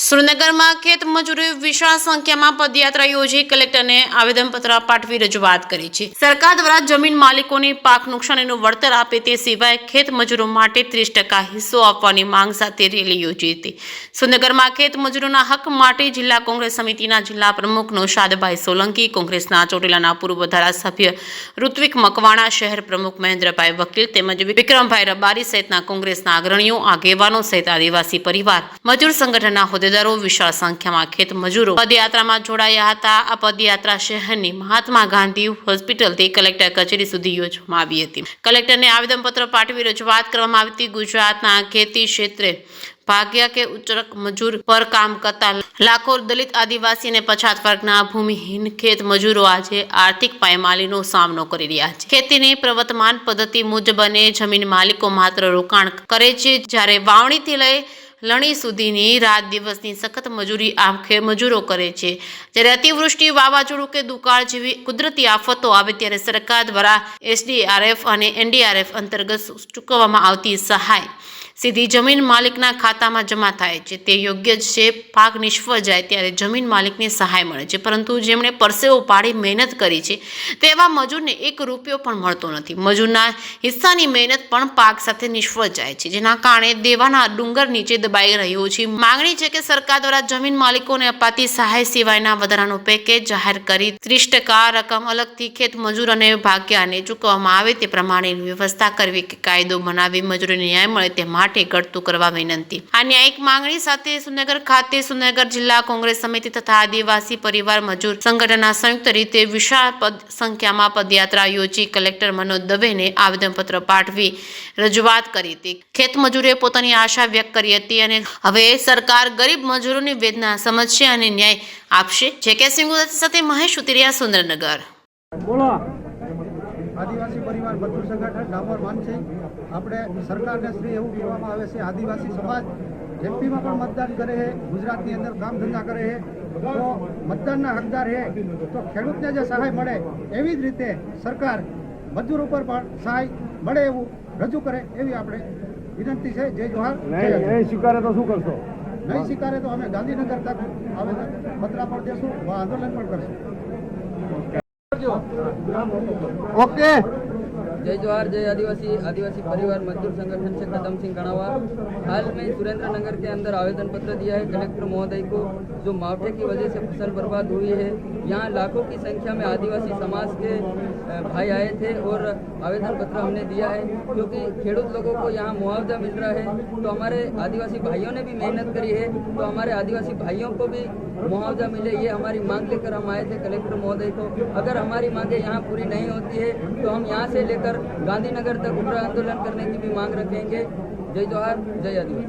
સુરેન્દ્રનગરમાં ખેત મજૂરોએ વિશાળ સંખ્યામાં પદયાત્રા યોજી કલેક્ટરને આવેદનપત્ર પાઠવી રજૂઆત કરી છે। સરકાર દ્વારા જમીન માલિકોને પાક નુકસાનીનું વળતર આપે તે સિવાય ખેત મજૂરો માટે 30% હિસ્સો આપવાની માંગ સાથે રેલી યોજી હતી। સુરેન્દ્રનગરમાં ખેત મજૂરોના હક માટે જિલ્લા કોંગ્રેસ સમિતિના જિલ્લા પ્રમુખ નૌશાદભાઈ સોલંકી, કોંગ્રેસના ચોટીલાના પૂર્વ ધારાસભ્ય ઋત્વિક મકવાણા, શહેર પ્રમુખ મહેન્દ્રભાઈ વકીલ તેમજ વિક્રમભાઈ રબારી સહિતના કોંગ્રેસના અગ્રણીઓ, આગેવાનો સહિત આદિવાસી પરિવાર મજૂર સંગઠનના હોદ્દેદારો વિશાળ સંખ્યામાં ખેત મજૂરો પદયાત્રામાં જોડાયા હતા। આ પદયાત્રા શહેરની મહાત્મા ગાંધી હોસ્પિટલથી કલેક્ટર કચેરી સુધી યોજવામાં આવી હતી। કલેક્ટરને આવેદનપત્ર પાઠવી રજૂઆત કરવામાં આવી હતી। ગુજરાતના ખેતી ક્ષેત્રે ભાગ્ય કે ઉચ્ચરક મજૂર પર કામ કરતા લાખો દલિત, આદિવાસી અને પછાત વર્ગના ભૂમિહીન ખેત મજૂરો આજે આર્થિક પાયમાલીનો સામનો કરી રહ્યા છે। ખેતીની પ્રવર્તમાન પદ્ધતિ મુજબ જમીન માલિકો માત્ર રોકાણ કરે છે, જ્યારે વાવણીથી લઈ લણી સુધીની રાત દિવસની સખત મજૂરી આંખે મજૂરો કરે છે। જ્યારે અતિવૃષ્ટિ, વાવાઝોડું કે દુકાળ જેવી કુદરતી આફતો આવે ત્યારે સરકાર દ્વારા SDRF અને NDRF અંતર્ગત ચૂકવવામાં આવતી સહાય સીધી જમીન માલિકના ખાતામાં જમા થાય છે। તે યોગ્ય જ છે। પાક નિષ્ફળ જાય ત્યારે જમીન માલિકને સહાય મળે છે, પરંતુ જેમણે પરસેવો પાડી મહેનત કરી છે તેવા મજૂરને 1 રૂપિયો પણ મળતો નથી। મજૂરના હિસ્સાની મહેનત પણ પાક સાથે નિષ્ફળ જાય છે, જેના કારણે દેવાના ડુંગર નીચે દબાઈ રહ્યો છે। માંગણી છે કે સરકાર દ્વારા જમીન માલિકોને અપાતી સહાય સિવાયના વધારાનું પેકેજ જાહેર કરી 30% રકમ અલગથી ખેત મજૂર અને ભાગ્યાને ચૂકવવામાં આવે તે પ્રમાણેની વ્યવસ્થા કરવી કે કાયદો બનાવી મજૂરોને ન્યાય મળે તે માટે ઘટતું કરવા વિનંતી। આ ન્યાયિક માંગણી સાથે સુરેન્દ્રનગર ખાતે સુરેન્દ્રનગર જિલ્લા કોંગ્રેસ સમિતિ તથા આદિવાસી પરિવાર મજૂર સંગઠનના સંયુક્ત રીતે વિશાળ સંખ્યામાં પદયાત્રા યોજી કલેક્ટર મનોજ દવેને આવેદનપત્ર પાઠવી રજૂઆત કરી હતી। ખેત મજૂરોએ પોતાની આશા વ્યક્ત કરી હતી અને હવે સરકાર ગરીબ મજૂરોની વેદના સમજશે અને ન્યાય આપશે। JK સિંઘ સાથે મહેશ ઉતરિયા, સુરેન્દ્રનગર। બોલો આદિવાસી પરિવાર મજૂર સંગઠન ડામોર માનસિંહ। આપણે સરકારને શ્રી એવું કહેવામાં આવે છે, આદિવાસી સમાજ જેમપીમાં પણ મતદાન કરે છે, ગુજરાતની અંદર કામ ધંધા કરે છે, તો મતદાનના હકદાર છે તો ખેડૂતને જે સહાય મળે એવી જ રીતે સરકાર મજૂર ઉપર પણ સહાય મળે એવું રજૂ કરે એવી આપણે વિનંતી છે। જય જોહાર। નહીં સ્વીકારે તો શું કરશો? નહીં સ્વીકારે તો અમે ગાંધીનગર તક આવેદન પત્ર પણ દેશું, આંદોલન પણ કરશું। ओके। जय जोहार, जय आदिवासी परिवार मजदूर संगठन से कदम सिंह गणावा। हाल में सुरेंद्रनगर के अंदर आवेदन पत्र दिया है कलेक्टर महोदय को। जो मावठे की वजह से फसल बर्बाद हुई है, यहाँ लाखों की संख्या में आदिवासी समाज के भाई आए थे और आवेदन पत्र हमने दिया है, क्योंकि खेडूत लोगों को यहाँ मुआवजा मिल रहा है। तो हमारे आदिवासी भाइयों ने भी मेहनत करी है, तो हमारे आदिवासी भाइयों को भी मुआवजा मिले, ये हमारी मांग लेकर हम आए थे कलेक्टर महोदय को। अगर हमारी मांगे यहाँ पूरी नहीं होती है तो हम यहाँ से लेकर गांधीनगर तक उग्र आंदोलन करने की भी मांग रखेंगे। जय जोहार, जय आदिवासी।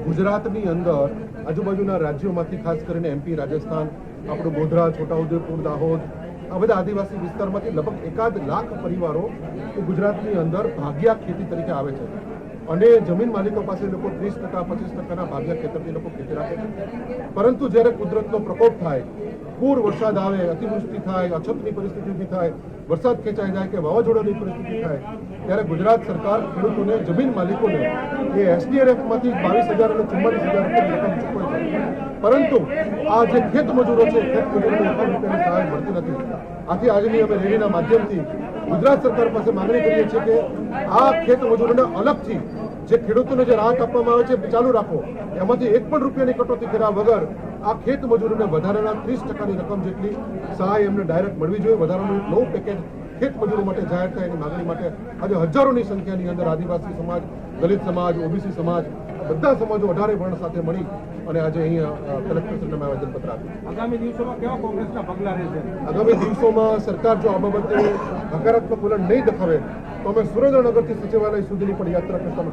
ગુજરાતની અંદર આજુબાજુના રાજ્યોમાંથી ખાસ કરીને MP, રાજસ્થાન, આપણું ગોધરા, છોટાઉદેપુર, દાહોદ આ બધા આદિવાસી વિસ્તારમાંથી લગભગ 1 લાખ પરિવારો ગુજરાતની અંદર ભાગ્યા ખેતી તરીકે આવે છે અને જમીન માલિકો પાસે લોકો 30%, 25%ના ભાગ્યા ખેતરની લોકો ખેતી રાખે છે। પરંતુ જ્યારે કુદરતનો પ્રકોપ થાય, પૂર વરસાદ આવે, અતિવૃષ્ટિ થાય, અછતની પરિસ્થિતિ ઊભી થાય, વરસાદ ખેંચાઈ જાય કે વાવાઝોડાની પરિસ્થિતિ થાય ત્યારે ગુજરાત સરકાર ખેડૂતોને, જમીન માલિકોને એ SDRFમાંથી 22,000 અને 44,000 રૂપિયાની રકમ ચૂકવે છે, પરંતુ આ જે ખેત મજૂરો છે ખેત મજૂરોને 1 રૂપિયાની સહાય મળતી નથી। આથી આજની અમે રેલીના માધ્યમથી ગુજરાત સરકાર પાસે માંગણી કરીએ છીએ કે આ ખેત મજૂરોને અલગથી જે ખેડૂતોને જે રાહત આપવામાં આવે છે ચાલુ રાખો, એમાંથી 1 પણ રૂપિયાની કટોતી કર્યા વગર આ ખેત મજૂરોને વધારાના 30%ની રકમ જેટલી સહાય એમને ડાયરેક્ટ મળવી જોઈએ। વધારાનું નવું પેકેજ ખેત મજૂરો માટે જાહેર થાય એની માંગણી માટે આજે હજારોની સંખ્યાની અંદર આદિવાસી સમાજ, દલિત સમાજ, OBC સમાજ, બધા સમાજો 18 વર્ણ સાથે મળી અને આજે અહીંયા કલેક્ટરશ્રીને આવેદનપત્ર આપ્યું। આગામી દિવસોમાં કેવા કોંગ્રેસના પગલાં રહેશે? આગામી દિવસોમાં સરકાર જો આ બાબતે હકારાત્મક વલણ નહીં દેખાવે તો અમે સુરેન્દ્રનગરથી સચિવાલય સુધીની પણ યાત્રા કરતા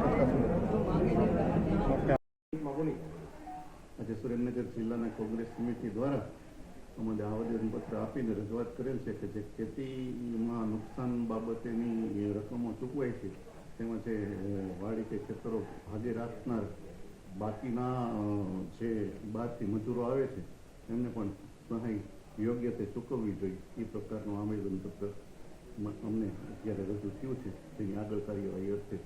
આજે સુરેન્દ્રનગર જિલ્લાના કોંગ્રેસ સમિતિ દ્વારા અમારે આવેદનપત્ર આપીને રજૂઆત કરેલ છે કે જે ખેતીમાં નુકસાન બાબતેની રકમો ચૂકવાય છે તેમાં જે વાડી કે ખેતરો ભાગે રાખનાર બાકીના જે બહારથી મજૂરો આવે છે એમને પણ સહાય યોગ્ય તે ચૂકવવી જોઈએ એ પ્રકારનું આવેદનપત્ર અમને અત્યારે રજૂ થયું છે, જેની આગળ કાર્યવાહી અર્થે